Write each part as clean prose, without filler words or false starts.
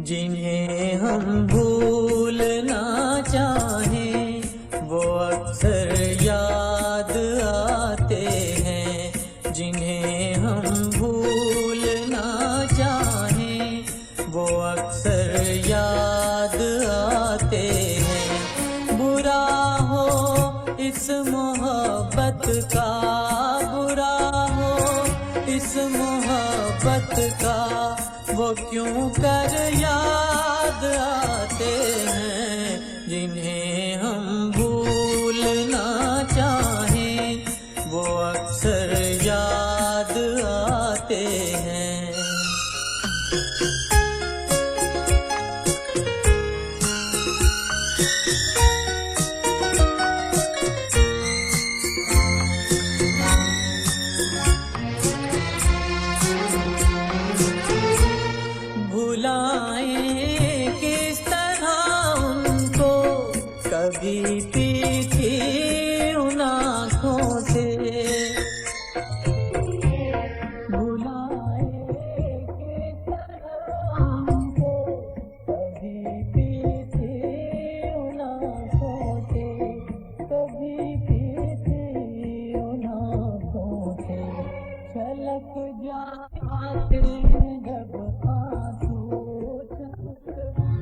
जिन्हें हम भूलना चाहें वो अक्सर याद आते हैं। जिन्हें हम भूलना चाहें वो अक्सर याद आते हैं। बुरा हो इस मोहब्बत का, बुरा हो इस मोहब्बत का, वो क्यों कर याद आते हैं। जिन्हें हम भूलना चाहें वो अक्सर याद आते हैं। भुलाएं किस तरह उनको, कभी पीछे उन आँखों से। भुलाएं किस तरह उनको, कभी पीछे उन आँखों से, कभी पीछे उन आँखों से। छलक जाते हैं जब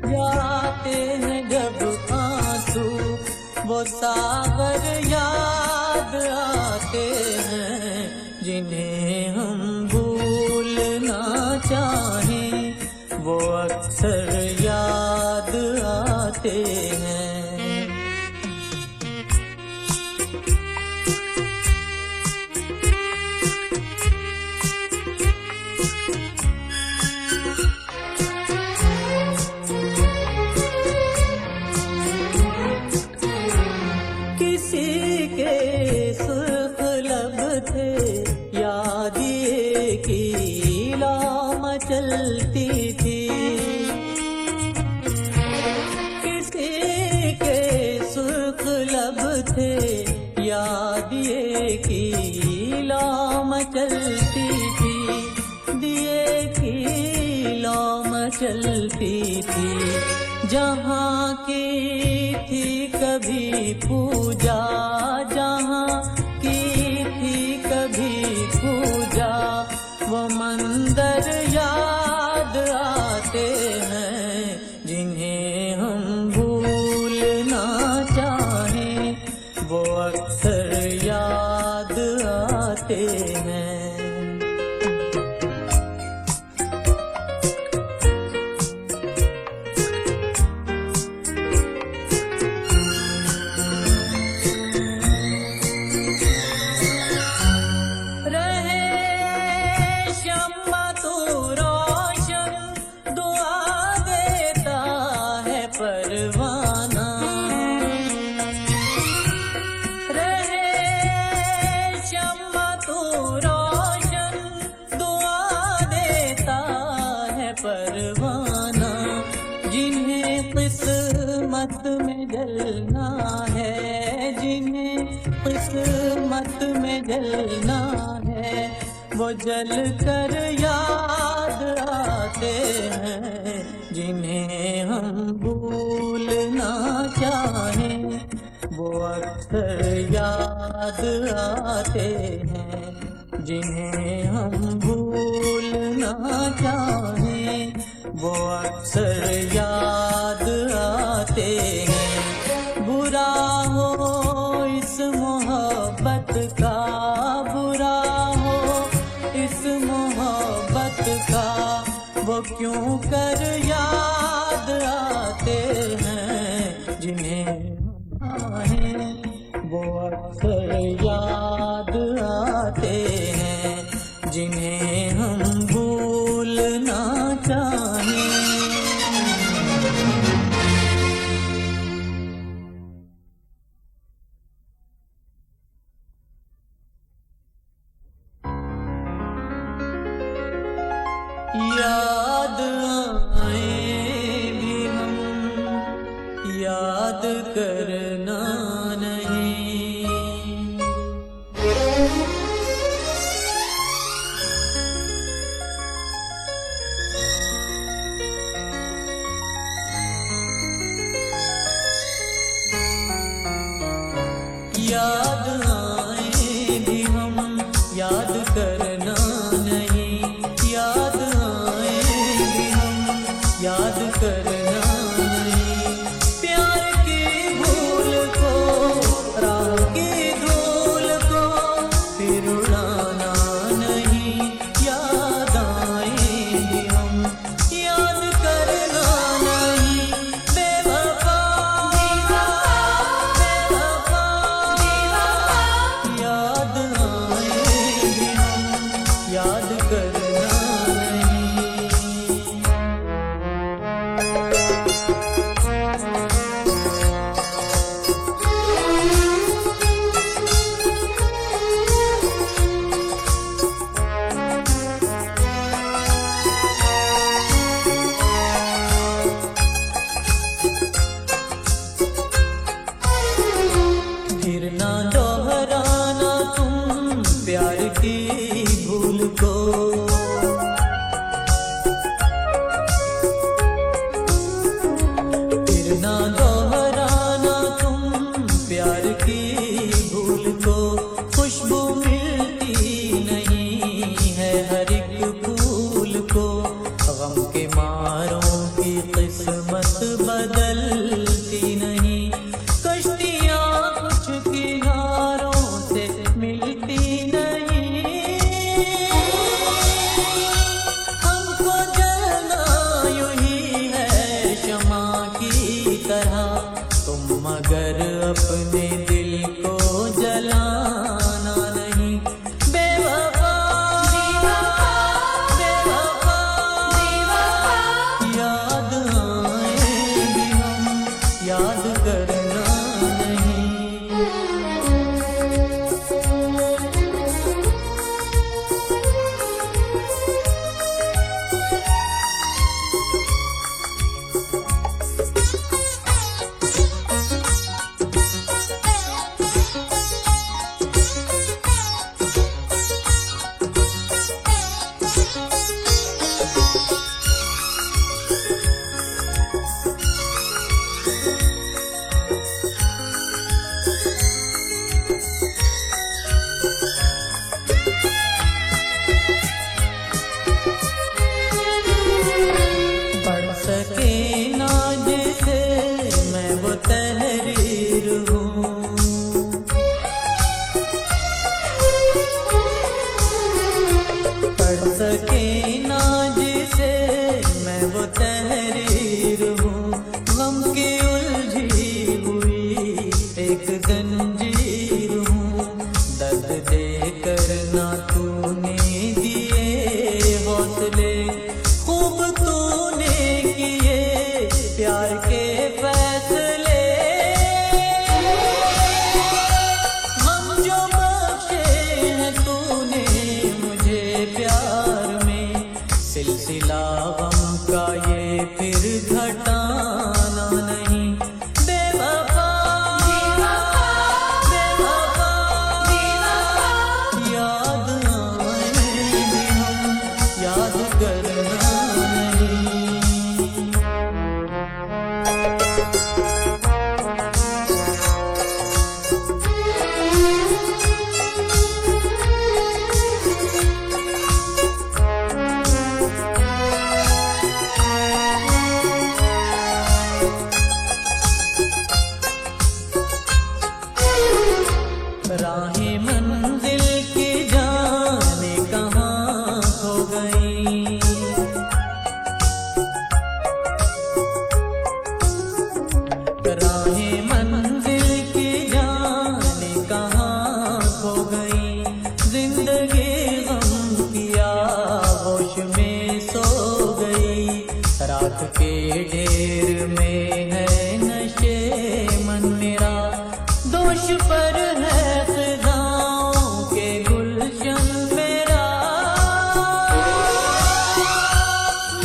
जाते हैं जब आंसू, वो सागर याद आते हैं। जिन्हें हम भूलना चाहें वो अक्सर याद आते हैं। किसी के सुर्ख लब थे, याद ये की लौ मचलती थी। किसी के सुर्ख लब थे, याद ये की लौ मचलती थी। दिए की लौ मचलती थी। जहाँ की थी कभी पूजा, जहाँ की थी कभी पूजा, वो मंदिर याद आते हैं। जिन्हें हम भूलना चाहें वो अक्सर याद आते हैं। परवाना रहे शम्मा तू रोशन, दुआ देता है परवाना। जिन्हें किस्मत में जलना है, जिन्हें किस्मत में जलना है, वो जल कर याद आते हैं। जिन्हें हम भूलना चाहें वो अक्सर याद आते हैं। जिन्हें हम भूलना चाहें वो अक्सर याद आते हैं। बुरा हो इस मोहब्बत का, बुरा हो इस मोहब्बत का, वो क्यों कर याद आते हैं। जिन्हें वो अक्सर याद आते हैं। जिन्हें हम भूलना चाहें। याद आए याद करना नहीं। फिर ना दोहराना तुम प्यार की भूल को, फिर ना दोहराना तुम प्यार की भूल को। खुशबू मिलती नहीं है हर एक फूल को, गम के मारों की किस्मत बदलती नहीं। कश्तियाँ कुछ किनारों से मिलती नहीं, हमको जलना यूं ही है शमा की तरह। तुम मगर अपने दिल को जलाना नहीं। बेवफा बेवफा याद आएंगे हम, याद करना नहीं। पढ़ सके ना जिसे मैं वो तहरीर हूँ, पढ़ सके ना जिसे मैं वो तहरीर हूँ। गम की उलझी हुई एक जंजीर हूँ, दर्द देकर ना तूने दिए हौसले। खूब तूने किए प्यार के फैसले, हम जो बख्शे हैं तूने मुझे प्यार में। सिलसिला गम का ये फिर घटाना नहीं। बेवफा बेवफा याद आएंगे हम, याद करना नहीं। राहें मंजिल की जाने कहाँ खो गई, राहें मंजिल की जाने कहाँ खो गई। जिंदगी गम की आगोश में सो गई, रात के ढेर में है नशे मन मेरा। दोष पर है ख़ज़ाओं के गुलशन मेरा,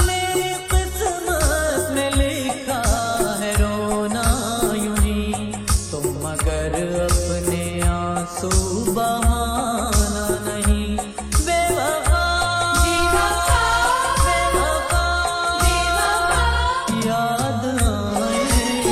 मेरी किस्मत में लिखा है रोना यूं ही। तुम मगर अपने आंसू बहाना नहीं। बेवफा बेवफा याद आएंगे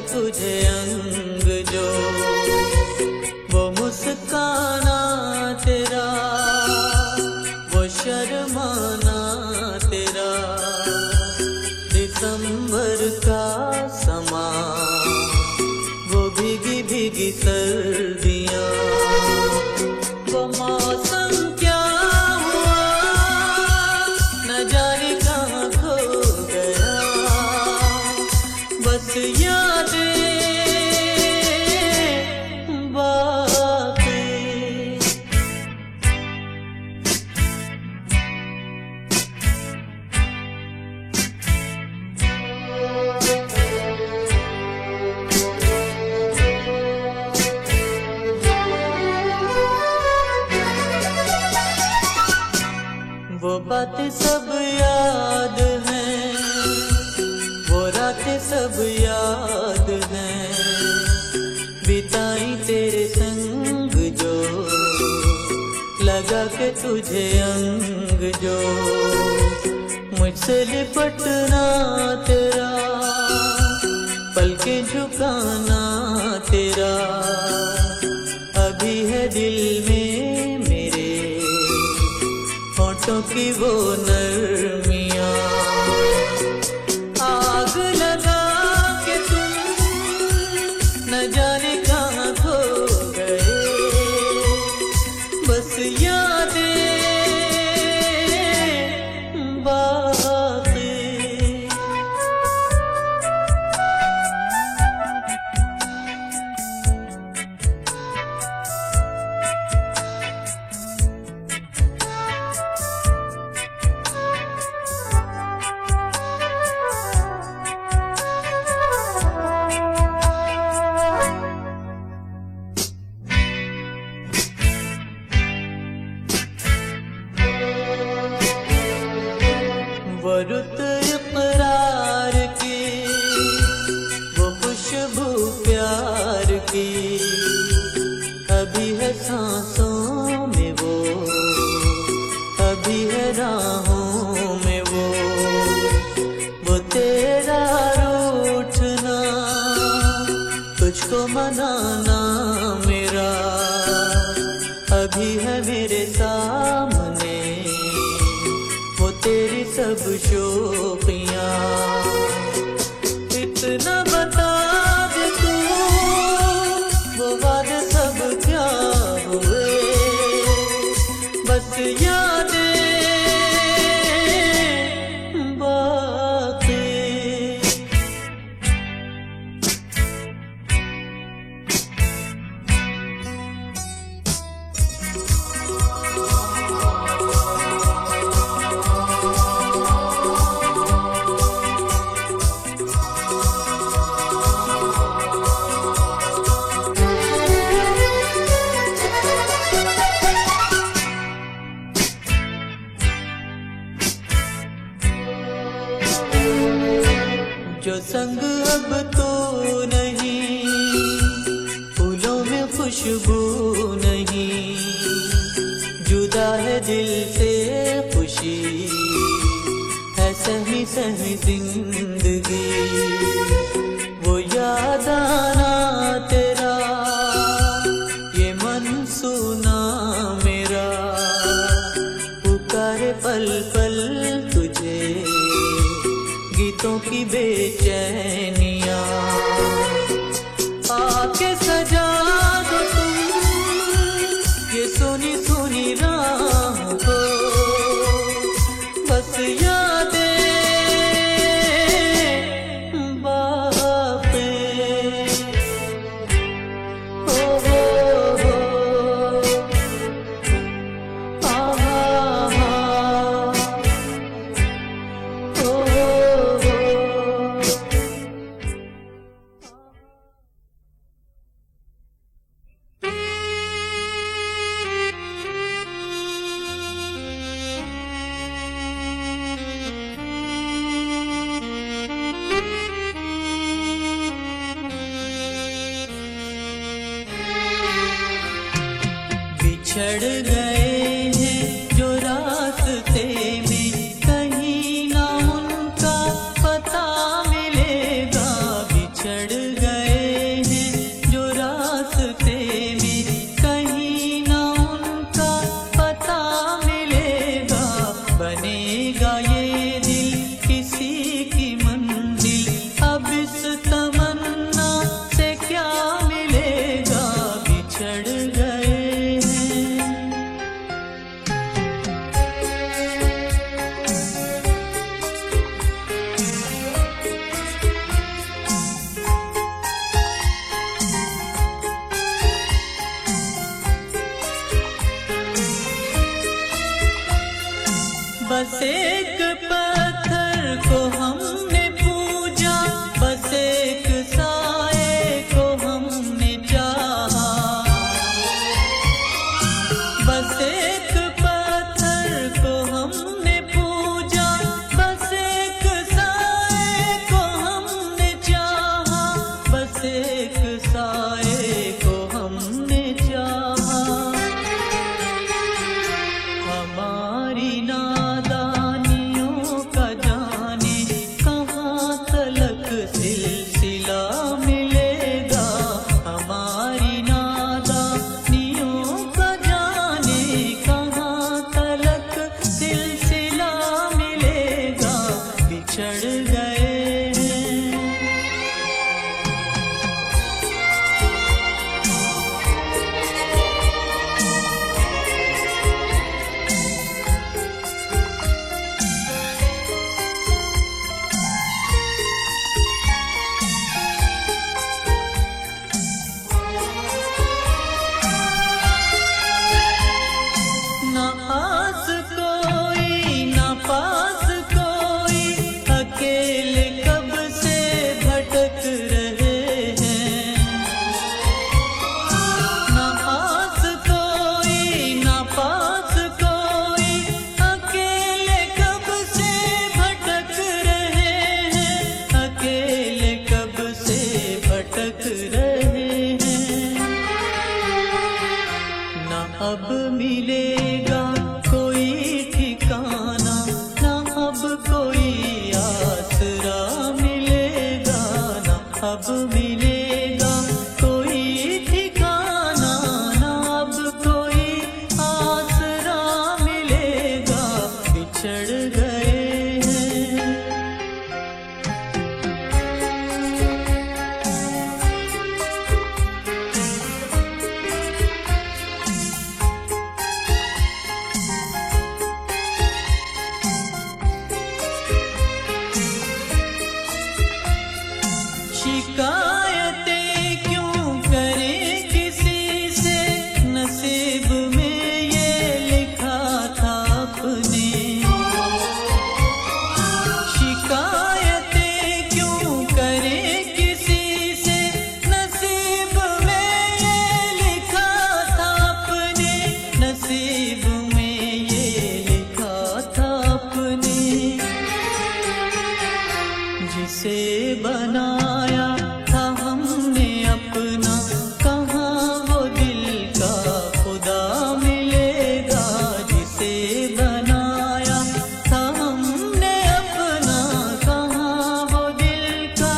तुझे अंग जो, वो मुस्काना तेरा, वो शर्माना तेरा, दिसंबर का समा, वो भीगी भीगी सर्दियाँ, वो मौसम क्या हुआ न जाने कहाँ खो गया, बस यादें बाकी। वो बातें सब याद हैं, वो रातें सब याद हैं, बिताई तेरे संग जो, लगा के तुझे अंग जो, मुझसे लिपटना तेरा, पलकें झुकाना तेरा, अभी है दिल में मेरे होठों की वो नरमियाँ, आग लगा के तुम न जाने कहाँ खो गए, बस यादें बाकी। वो रुत इक़रार की, वो खुशबू प्यार की, अभी है सांसों में वो, अभी है राहों में वो तेरा रूठना, तुझको मनाना मेरा, अभी है मेरे सामने तेरी सब शोखियाँ, इतना बता दे तू, वो वादे सब क्या हुए, बस यादें बाकी। जो संग अब तो नहीं, फूलों में खुशबू नहीं, जुदा है दिल से खुशी, है सही सही जिंदगी, वो याद आना तेरा, ये मन सुना मेरा, पुकारे पल पल तुझे, गीतों की बेचैनियाँ, आके सजा दो तुम ये सुनी सुनी राह को, बस यादें बाकी। बिछड़ गए हैं जो रास्ते में, कहीं ना उनका पता मिलेगा। बिछड़ गए बस एक पत्थर को हमने पूजा, बस एक साए को हमने चाहा। बस एक पत्थर को हमने पूजा, बस एक साए को हमने चाहा, बस एक साए को हमने चाहा। हमारी नादानियों का जाने कहाँ तलक सिलसिला मिलेगा। हमारी नादानियों का जाने कहाँ तलक सिलसिला मिलेगा। बिछड़ गए ना आस कोई ना पास कोई, अकेले कब से भटक रहे हैं। ना आस कोई ना पास कोई, अकेले कब से भटक रहे हैं। अकेले कब से भटक रहे हैं। ना अब मिलेगा कोई ठिकाना, ना अब कोई आसरा मिलेगा। ना अब मिलेगा कोई ठिकाना, ना अब कोई आसरा मिलेगा। बिछड़ गए हैं शिकायतें क्यों करें किसी से, नसीब में ये लिखा था अपने। शिकायतें क्यों करें किसी से, नसीब में ये लिखा था अपने। नसीब में ये लिखा था अपने। जिसे बनाया था हमने अपना, कहाँ वो दिल का खुदा मिलेगा। जिसे बनाया था हमने अपना, कहाँ वो दिल का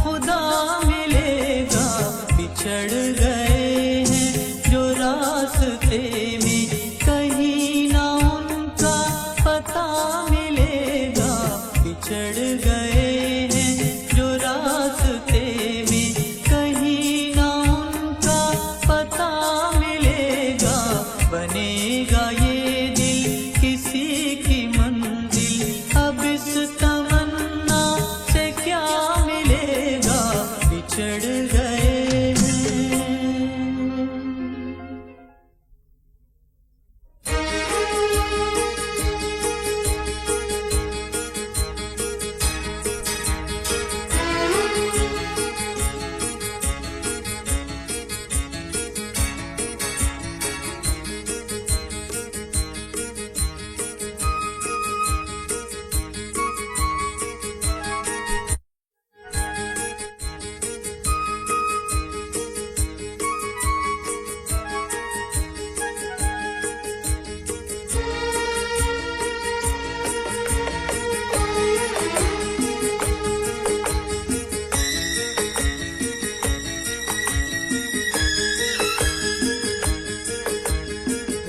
खुदा मिलेगा। बिछड़ गए हैं जो रास्ते में, कहीं ना उनका पता मिलेगा। बिछड़ गए जो रास्ते में, कहीं ना उनका पता मिलेगा। बनेगा ये दिल किसी की मंजिल, अब इस तमन्ना से क्या मिलेगा। बिछड़ गए हैं।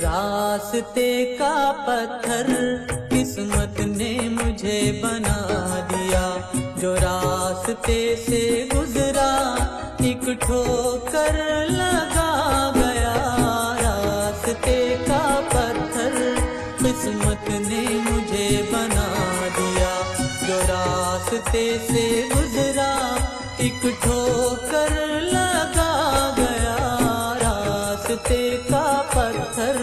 रास्ते का पत्थर किस्मत ने मुझे बना दिया। जो रास्ते से गुजरा एक ठोकर लगा गया। रास्ते का पत्थर किस्मत ने मुझे बना दिया। जो रास्ते से गुजरा एक ठोकर लगा गया। रास्ते का पत्थर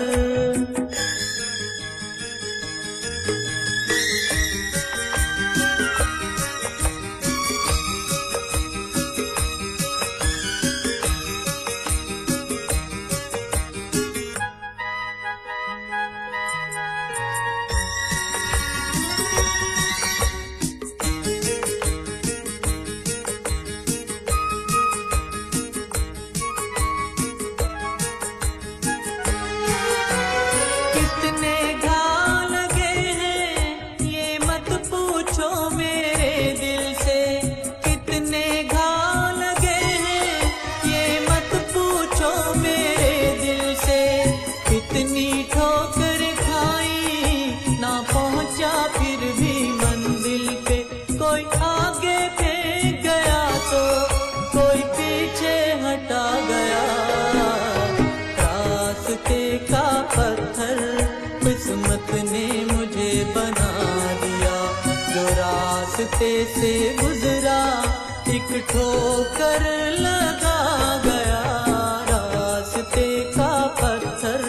रास्ते से गुजरा, एक ठोकर लगा गया रास्ते का पत्थर।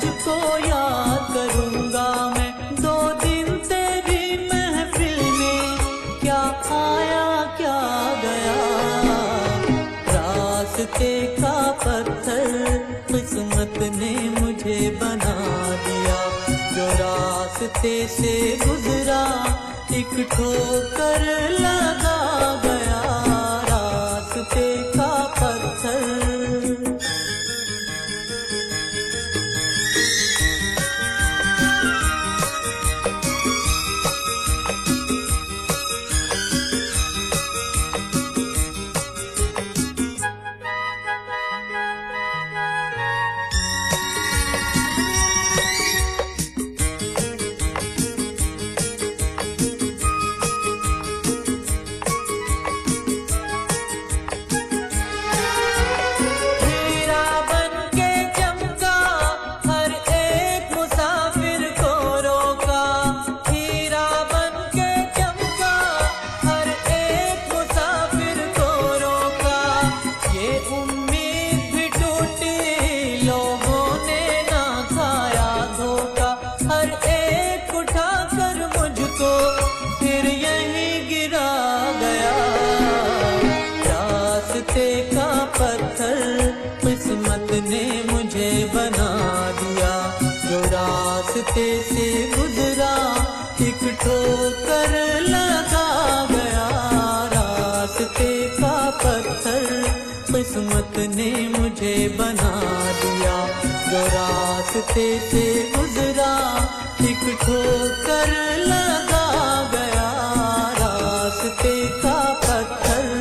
तुझको याद करूंगा मैं, 2 दिन तेरी महफिल में क्या आया क्या गया। रास्ते का पत्थर किस्मत ने मुझे बना दिया, जो रास्ते से गुजरा एक ठोकर लगा गया रास्ते का पत्थर। फिर यहीं गिरा गया रास्ते का पत्थर किस्मत ने मुझे बना दिया, जो रास्ते से गुजरा एक ठोकर लगा गया रास्ते का पत्थर किस्मत ने मुझे बना दिया, जो रास्ते से गुजरा एक ठोकर लगा गया रास्ते का पत्थर।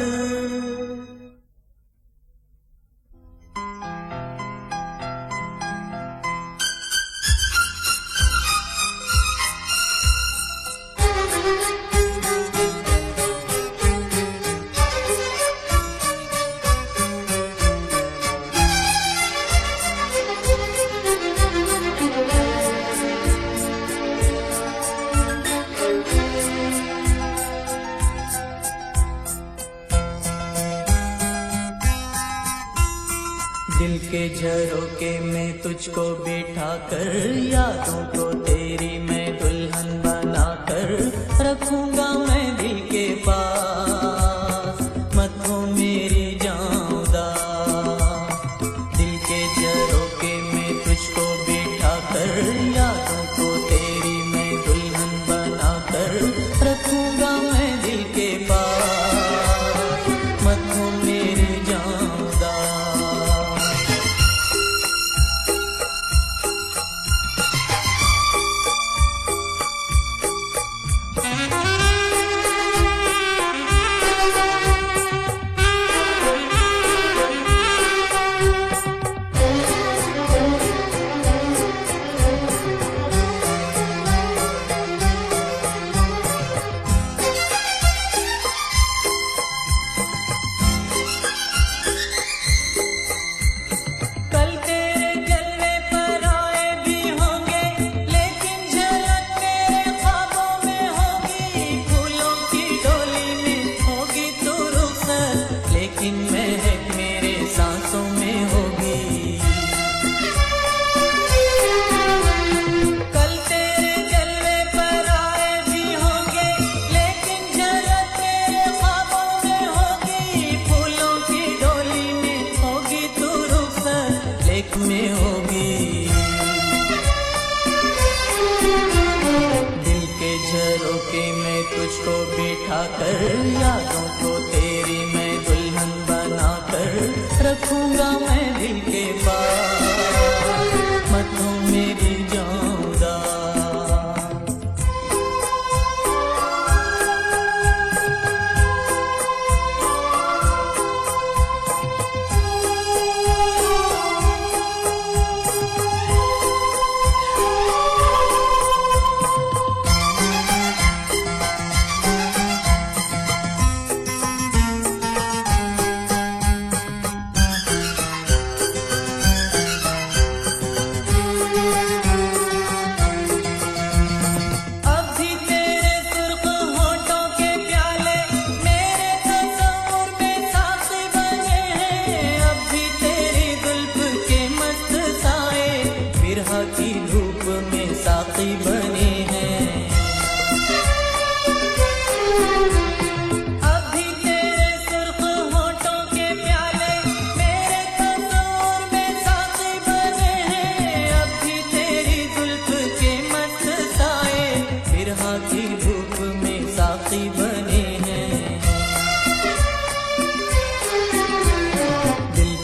दिल के झरोखे में तुझको बिठा कर, यादों को तेरी मैं दुल्हन बना कर रखूंगा मैं दिल के पास, मत हो मेरी जान उदास। दिल के झरोखे में तुझको बिठा कर, यादों को तेरी मैं दुल्हन बना कर रखूंगा मैं दिल के पास, मत हो मेरी जान उदास। में होगी दिल के झरोखे में तुझको बिठा कर, यादों को तेरी मैं दुल्हन बना कर रखूंगा मैं दिल के पास।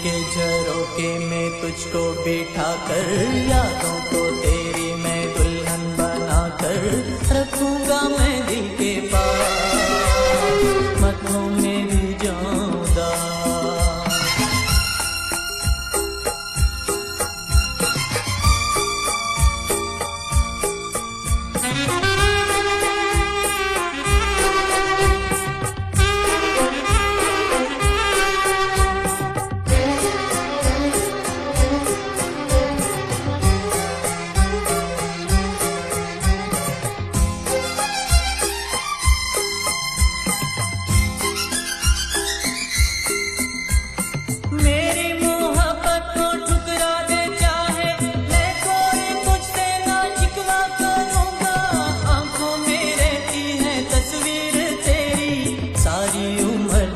के झरोके में तुझको बिठा कर यादों को तेरी मैं दुल्हन बना कर रखूंगा मैं दिल के पास, मतों में भी जाऊंगा।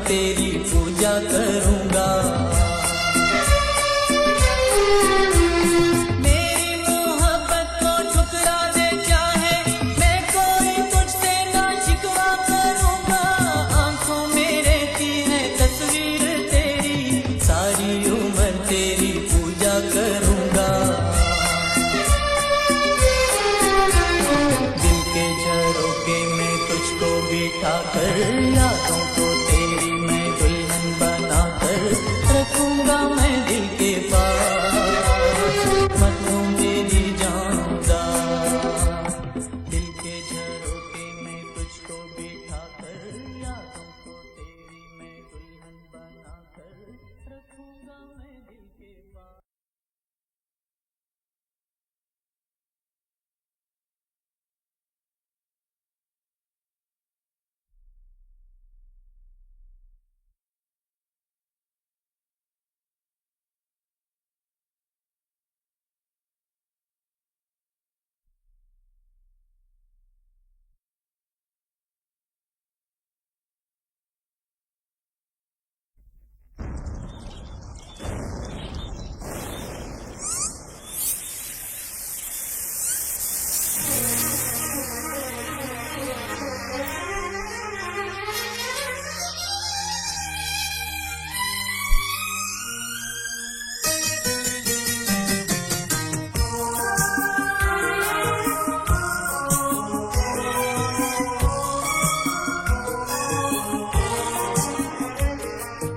तेरी पूजा करूंगा, मेरी मोहब्बत को ठुकरा दे चाहे मैं कोई तुझसे ना शिकवा करूंगा। आंखों में रहती है तस्वीर तेरी, सारी उम्र तेरी पूजा करूंगा। दिल के झरोके में तुझको बिठा कर यादों को तेरी मैं दुल्हन बना कर रखूंगा मैं दिल के पास, मतों में भी जाऊंगा। दिल के झरोके में तुझको बिठा कर यादों को तेरी मैं दुल्हन बना कर रखूंगा मैं दिल के पास।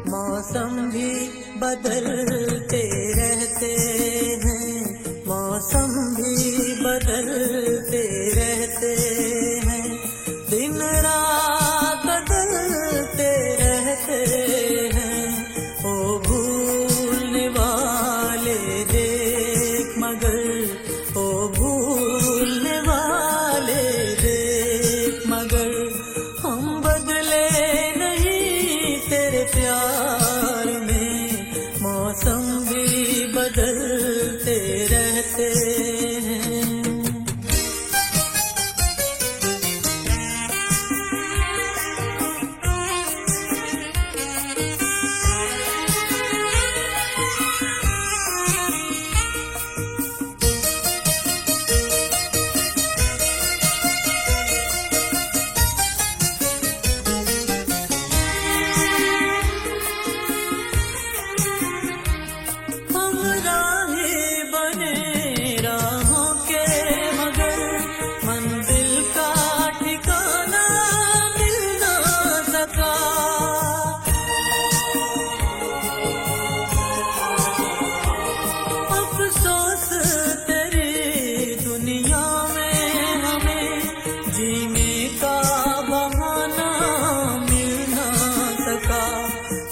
मौसम भी बदलते रहते हैं, मौसम भी बदलते रहते हैं, दिन रात बदलते रहते हैं। ओ भूलने वाले देख मगर, ओ भूलने वाले देख मगर, हम बदले नहीं तेरे प्यार में। मौसम भी बदलते रहते हैं।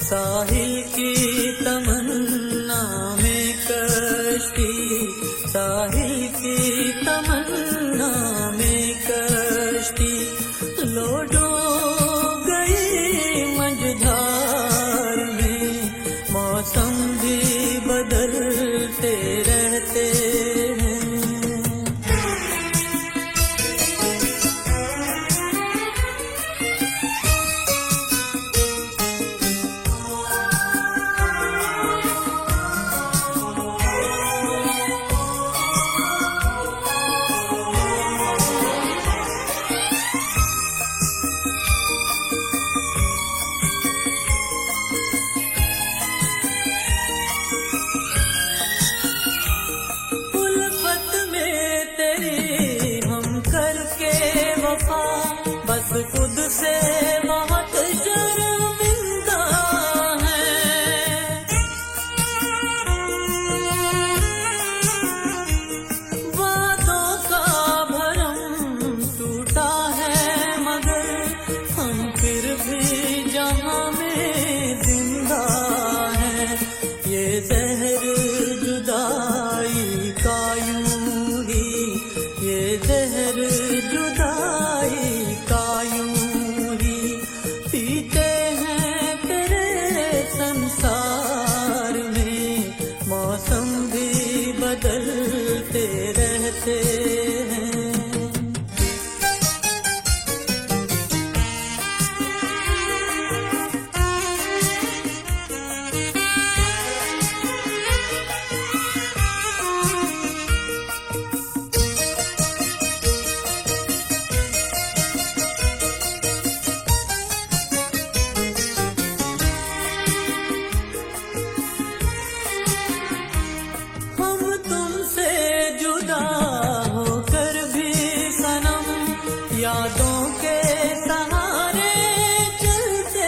साहिल की तमन्ना में कश्ती, साहिल की तमन्ना में कश्ती, लो डूब गई मझधार में। मौसम भी बदलते रहते हैं। से बहुत शर्मिंदा है। वादों का भरम टूटा है मगर हम फिर भी जहां में जिंदा है। ये जहर जुदाई का यूं ही, ये जहर जुदाई का यूं ही पीते हैं तेरे संसार में। मौसम भी बदलते रहते हैं। हम तुमसे जुदा होकर भी सनम यादों के सहारे चलते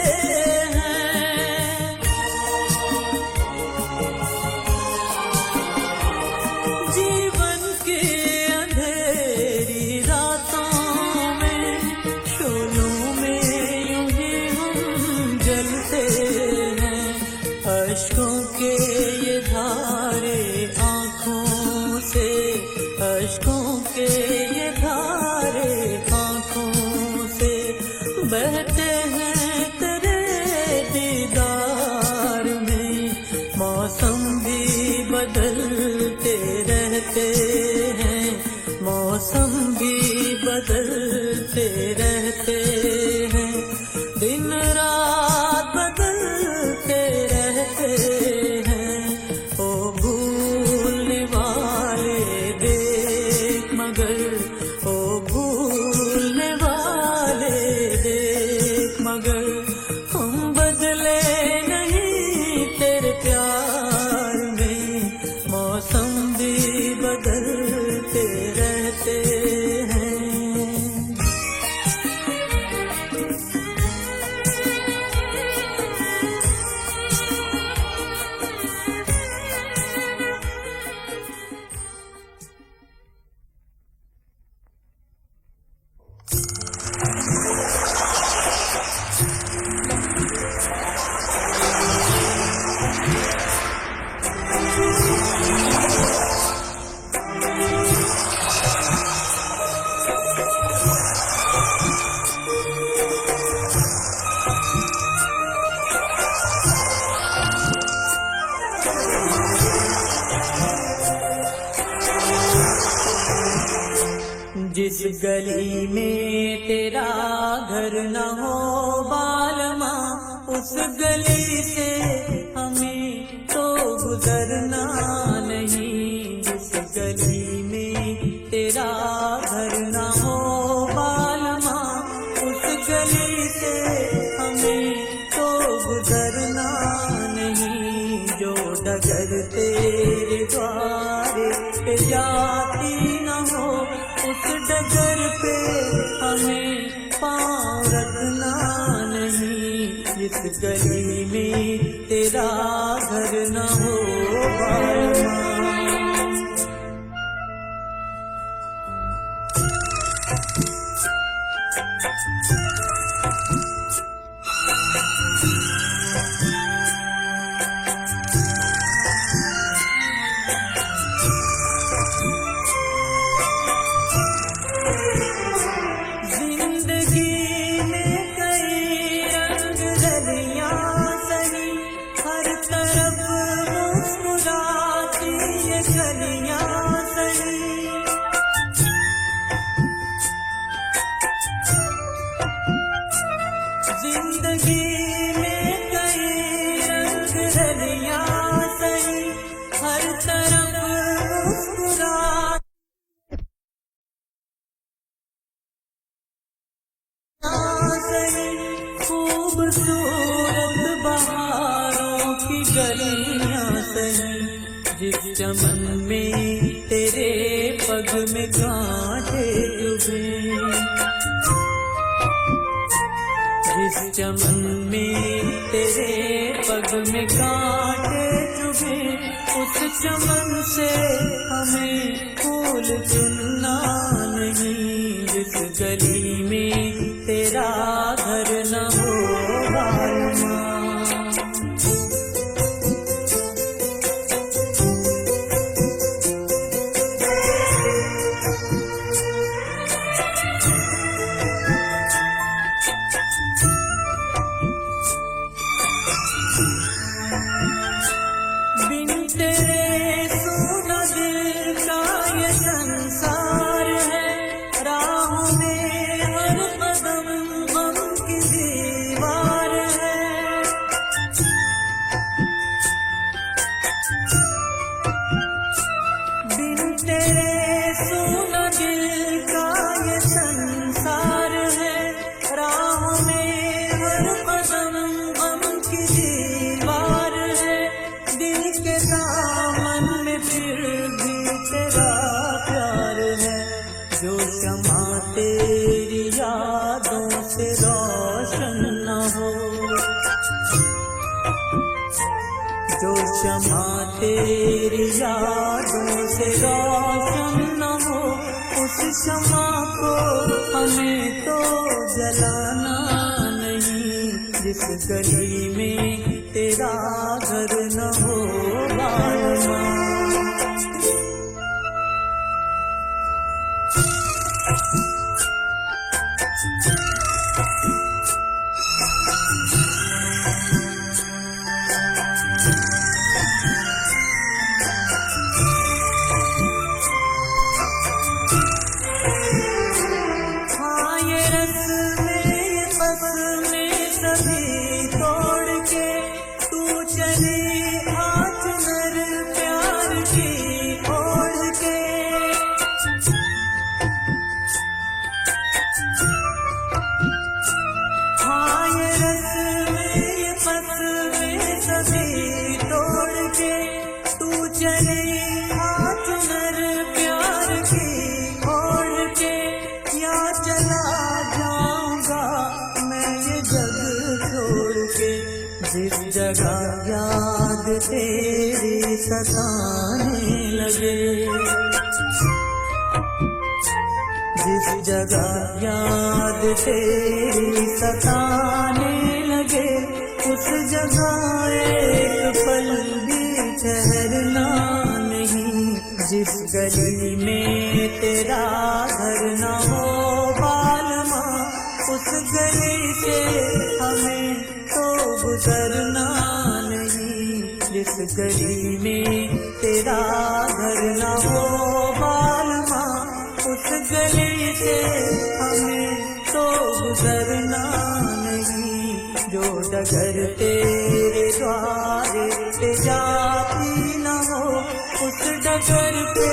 हैं। जीवन की अंधेरी रातों में शोलों में यूं ही हम जलते हैं। अश्कों के ये धारे आँखों से, अश्कों के ये धारे आँखों से बहते हैं तेरे दीदार में। मौसम भी बदलते रहते हैं, मौसम भी बदलते रहते हैं। दिन रात बदलते रहते हैं। ओ भूलने वाले देख मगर, ओ भूलने वाले देख मगर हम बदले नहीं तेरे प्यार में। मौसम भी बदलते रहते हैं। जिस गली में तेरा घर न हो बालमा, उस गली से हमें तो गुजरना नहीं। जिस गली में तेरा घर न हो बालमा, उस गली से हमें तो गुजरना नहीं। जो डगर तेरे द्वारे पे जाती न हो, उस डगर पे हमें पाँव रखना नहीं। इस गली में तेरा घर न हो बालमा। खूबसूरत बहारों की गलियां सही, जिस चमन में तेरे पग में कांटे चुभे। जिस चमन में तेरे पग में कांटे चुभे, उस चमन से हमें फूल चुनना नहीं। जिस गली में तेरा घर न हो बालमा, बिन तेरे सुना दिल का ये संसार है। राह में हर कदम गम की दीवार है। बिन तेरे सुना दिल का ये संसार है। राह में हर कदम गम की दीवार है। दिल के दामन में फिर भी तेरा प्यार है। जो शमा तेरी यादों से रोशन न हो, जो शमा तेरी यादों से रोशन न हो, उस शमा को हमें तो जलाना नहीं। जिस गली में तेरा घर न हो बालमा, हाँ ये रस में ये बस में सभी तोड़ के तू चली आँच नर प्यार की ओढ़ के। हाँ ये रस में ये बस में सभी तोड़ के तू चली आँच नर प्यार की ओढ़ के। या चला जाऊंगा मैं ये जग छोड़ के। जिस जगह याद तेरी सताने लगे, जिस जगह याद तेरी सताने लगे, उस जगह एक पल भी ठहरना नहीं। जिस गली में तेरा घर न हो बालमा, उस गली से हमें तो गुजरना नहीं। जिस गली में तेरा घर न हो बालमा, उस गली से हमें तो गुजरना नहीं। जो डगर तेरे द्वारे पे जाती न हो, उस डगर पे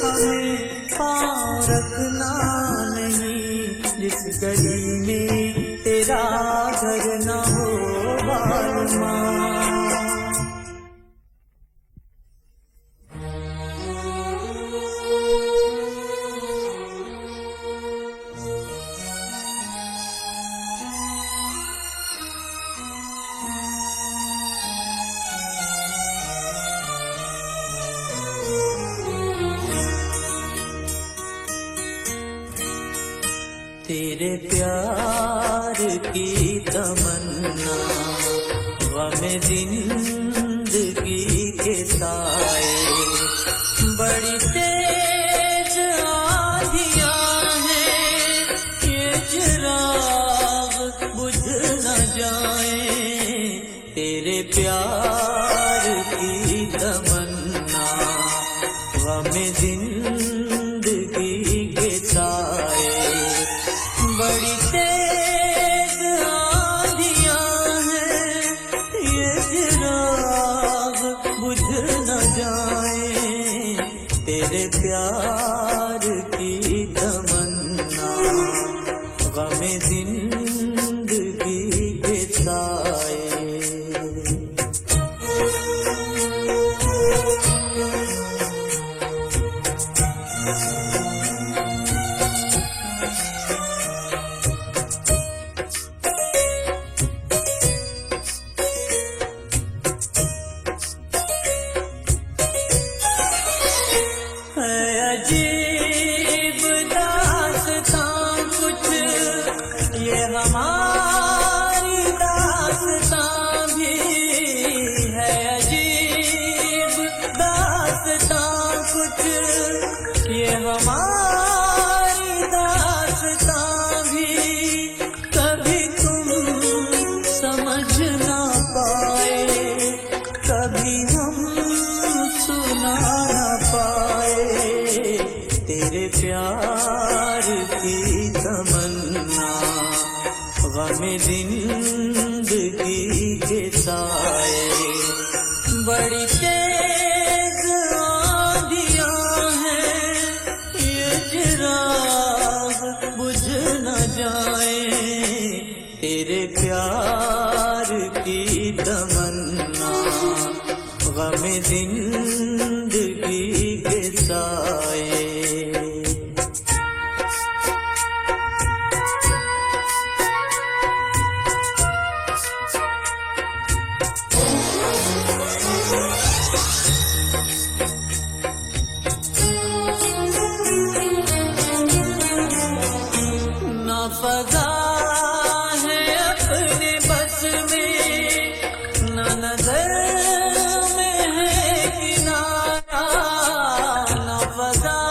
हमें पाँव रखना नहीं। जिस गली में तेरा घर न हो बालमा, तेरे प्यार की तमन्ना गमे जिंदगी के साए। बड़ी तेज आंधियां हैं, ये चिराग बुझ न जाए। तेरे प्यार की तमन्ना गमे जिंदगी के साए। बड़ी तेज आंधियां हैं, ये चिराग बुझ न जाए। तेरे प्यार की तमन्ना गमे जिंदगी के साए। ये हमारी दास्तां भी कभी तुम समझ ना पाए, कभी हम सुना ना पाए। तेरे प्यार की तमन्ना गम जिंदगी के साए, बड़ी तेज आंधियां हैं, ये चिराग बुझ न जाए। तेरे प्यार की तमन्ना गम जिंदगी के साए। फजा है अपने बस में, न नजर में है किनारा। न फजा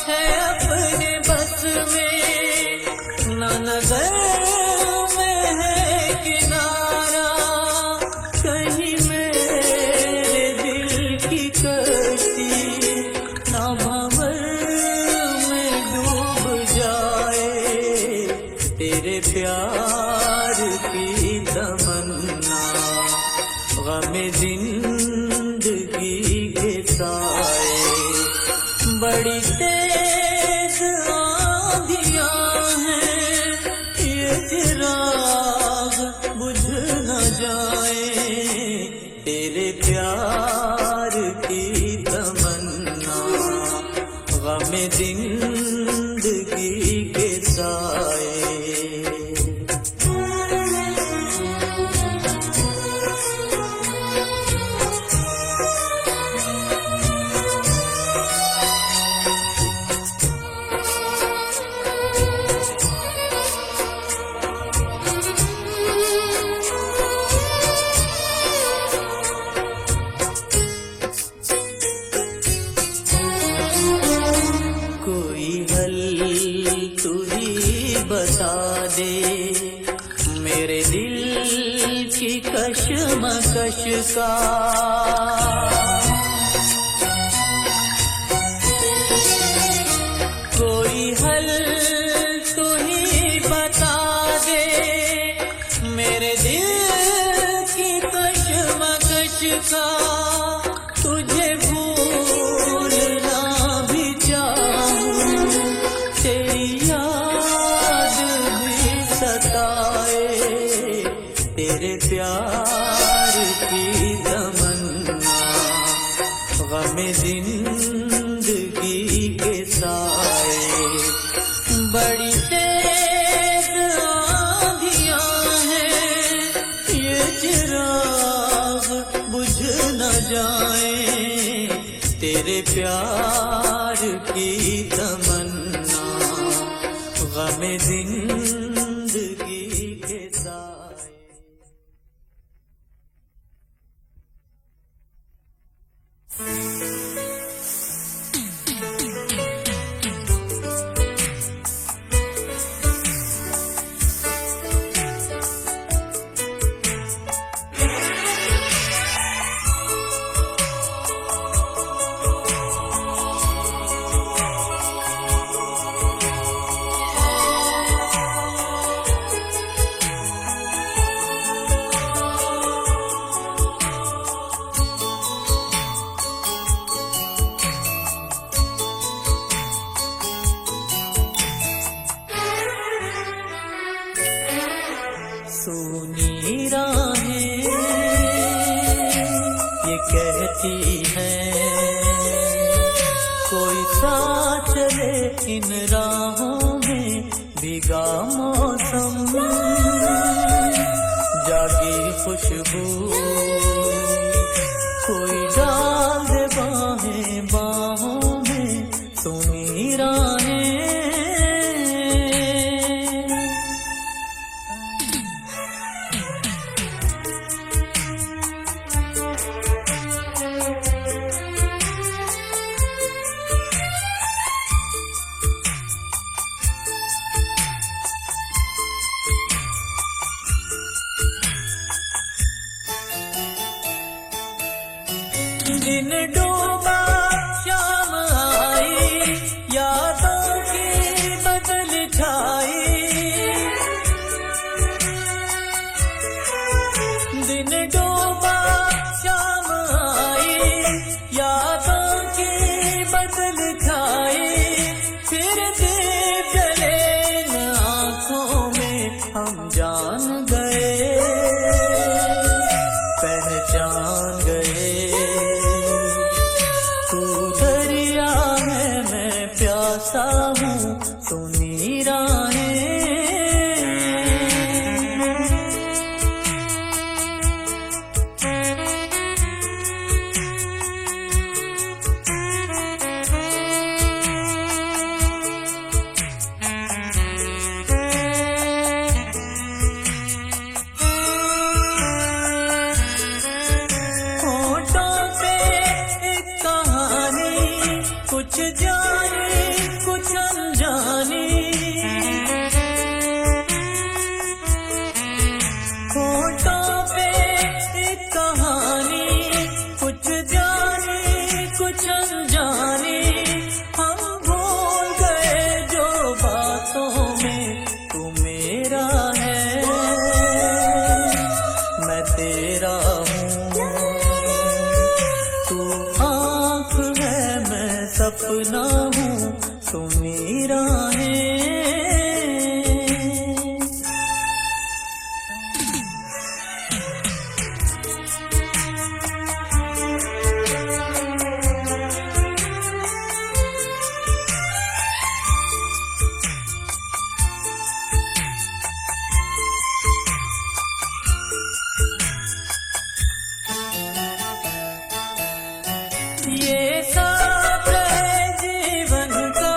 है अपने बस में, न नजर में है किनारा। कहीं मेरे दिल की कश्ती न भंवर में डूब जाए। तेरे प्यार की तमन्ना गम जिंदगी के साए, बड़ी तेज आंधियां हैं, ये चिराग बुझ न जाए। तेरे प्यार की तमन्ना गम जिंदगी के साए। कोई हल तू ही बता दे मेरे दिल की कशमकश का। कोई हल तू ही बता दे मेरे दिल की कशमकश का। तुझे भूलना भी चाहूं, तेरी याद भी सताए। तेरे प्यार की तमन्ना गम जिंदगी के साए, बड़ी तेज आंधियां हैं, ये चिराग बुझ न जाए। तेरे प्यार की तमन्ना गम जिंदगी के साए। सुनी राहें ये कहती हैं, कोई साथ चले इन राहों में। भीगा मौसम जागी खुशबू, कोई डाल दे बाहें बाहों में। सुनी राहें दिन डूबा शाम आई, यादों की बदल छाई। दिन डूबा शाम आई, यादों की बदल छाई। फिर दीप जले न आँखों में, हम जान गए, पहचान गए। तू दरिया है मैं प्यासा हूँ, तू नीराने। कुछ जानी कुछ अनजानी, होठों पे एक कहानी। कुछ जानी कुछ अनजानी, हम भूल गए जो बातों में। तू मेरा है मैं तेरा हूँ, तू आँख है मैं सपना हूँ, तू मेरा है। ये साथ है जीवन का,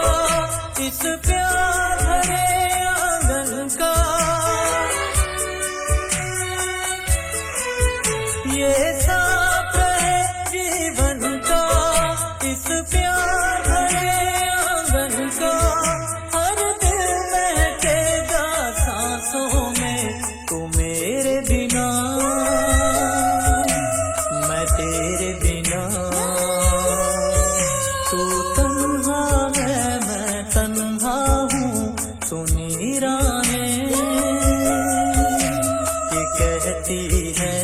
इस प्यार भरे आंगन का। ये साथ है जीवन का, इस प्यार भरे आंगन का। हर दिल महकेगा सांसों में, तू मेरे बिना मैं तेरे बिना। तू तन्हा है मैं तन्हा हूँ, तू नीरा है। ये कहती है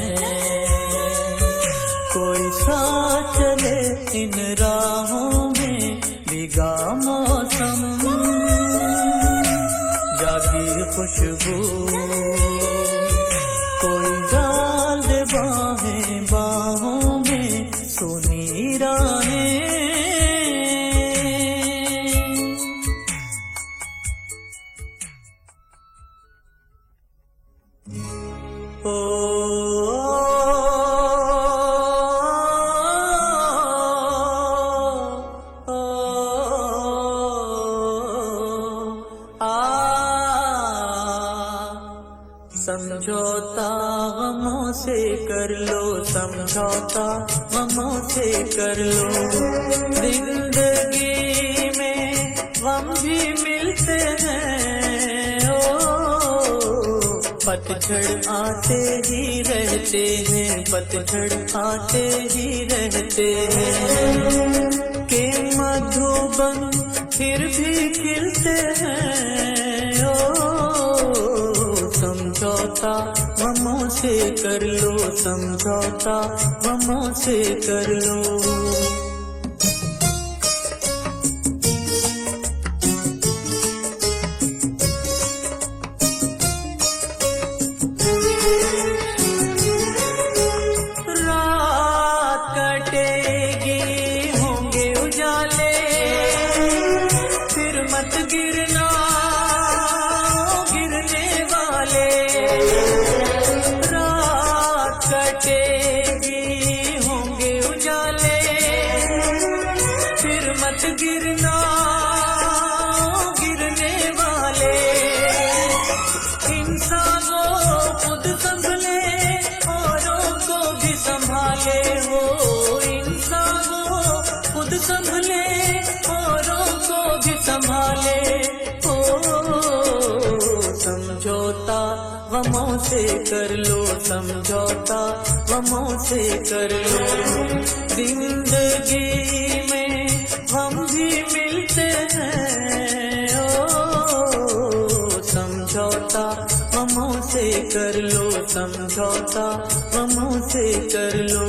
कोई साथ चले इन राहों में, भीगा मौसम जागी खुशबू। कोई डाल दे बाहें बाहों में, तू नीरा है। ओ समझौता गमों से कर लो, समझौता गमों से कर लो। जिंदगी में गम भी मिलते हैं, ओ पतझड़ आते ही रहते हैं, पतझड़ आते ही रहते हैं। के मधुबन फिर भी खिलते हैं, ओ समझौता गमों से कर लो, समझौता गमों से कर लो। मत गिरना गिरने वाले, रात कटेगी होंगे उजाले, फिर मत गिरना गिरने वाले। इंसानों खुद संभले औरों को भी संभाले हो, इंसानों खुद संभले औरों को भी संभाले। ओ समझौता गमों से कर लो समझौता, गमों से कर लो। जिंदगी में हम भी मिलते हैं, ओ समझौता गमों से कर लो, समझौता गमों से कर लो।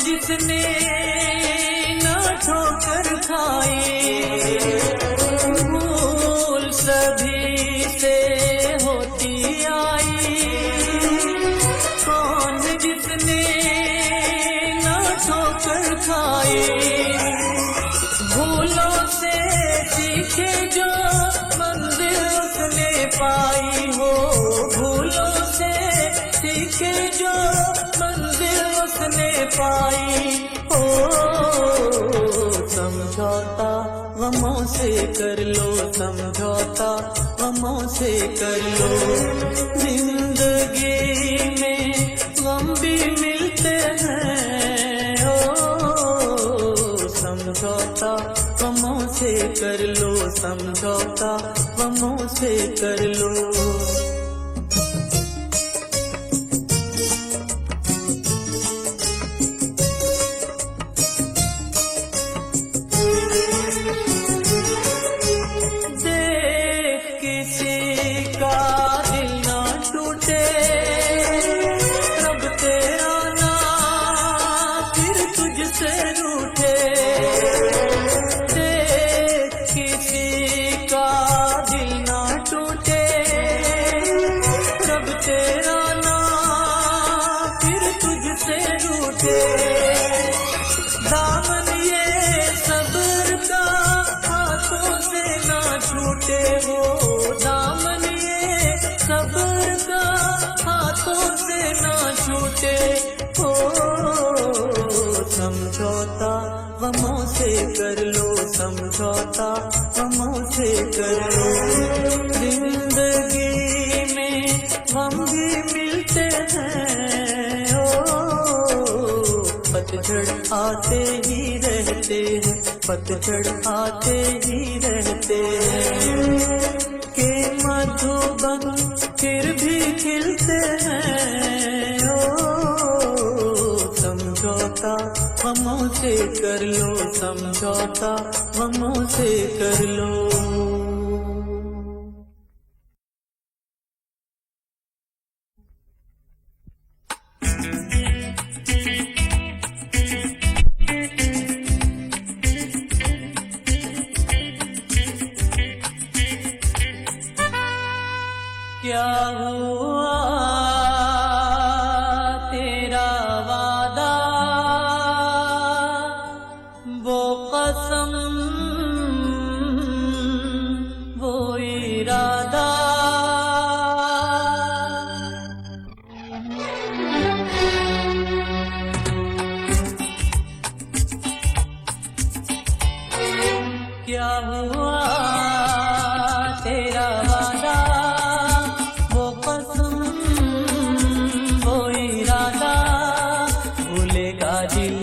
जिसने ना ठोकर खाई, भूल सभी से होती आई। कौन जिसने ना ठोकर खाई, भूलों से सीखे जो मंजिल उसने पाई हो, भूलों से सीखे जो मंजिल उसने पाई हो। समझौता गमों से कर लो, समझौता गमों से कर लो। जिंदगी में गम भी मिलते हैं, ओ समझौता गमों से कर लो, समझौता गमों से कर लो। दामन ये सब्र का हाथों से ना छूटे हो, दामन ये सब्र का हाथों से ना छूटे हो। समझौता गमों से कर लो, समझौता गमों से कर लो। जिंदगी में हम भी मिलते हैं, पतझड़ आते ही रहते हैं, पतझड़ आते ही रहते हैं। के मधुबन फिर भी खिलते हैं, ओ समझौता गमों से कर लो, समझौता गमों से कर लो। क्या हुआ तेरा वादा, वो कसम वो इरादा। क्या हुआ तेरा वादा, वो कसम वो इरादा। भूलेगा दिल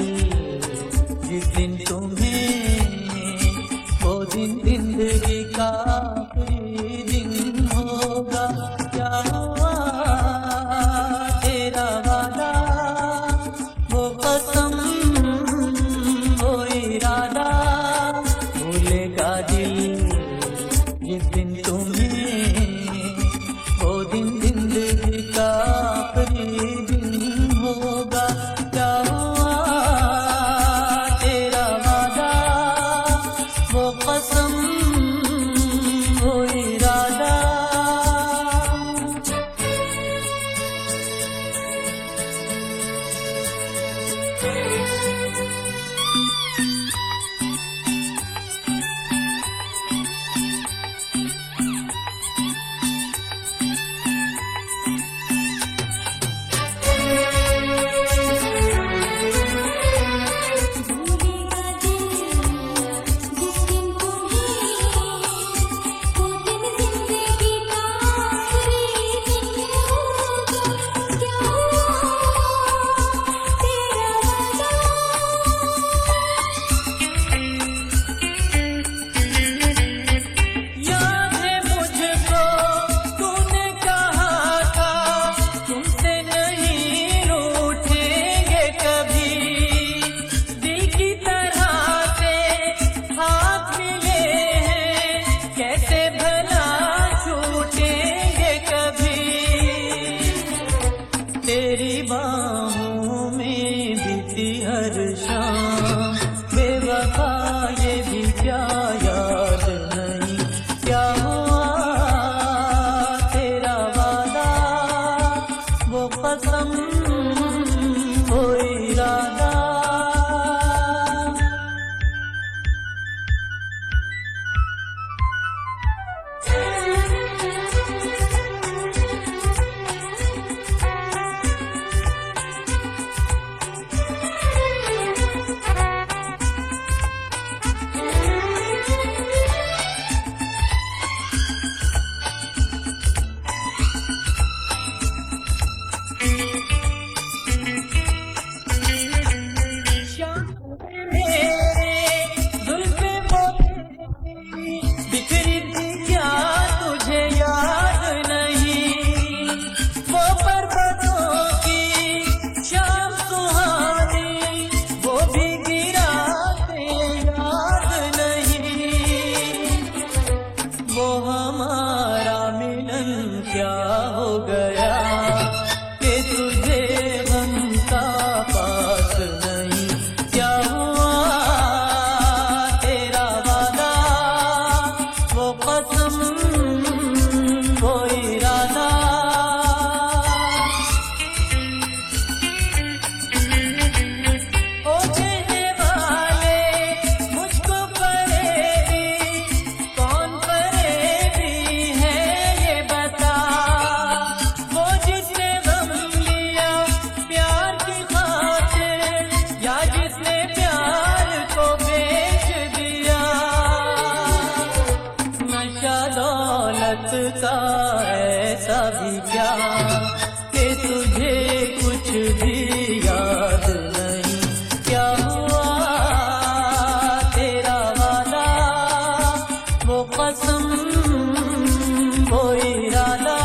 जिस दिन तुम्हें, वो दिन जिंदगी का आखिरी दिन होगा। क्या हुआ तेरा वादा, वो कसम वो इरादा। भूलेगा दिल जिस दिन तुम्हें, वो दिन जिंदगी का आखिरी दिन होगा। क्या हुआ तेरा वादा, वो कसम वो इरादा। कसम वो इरादा। ओ कहने वाले मुझको फरेबी, कौन फरेबी है ये बता। वो जिसने गम लिया प्यार की खातिर, या जिसने प्यार को बेच दिया। नशा दौलत का ऐसा भी क्या कि तुझे कुछ भी याद नहीं। क्या हुआ तेरा वादा, वो कसम वो इरादा।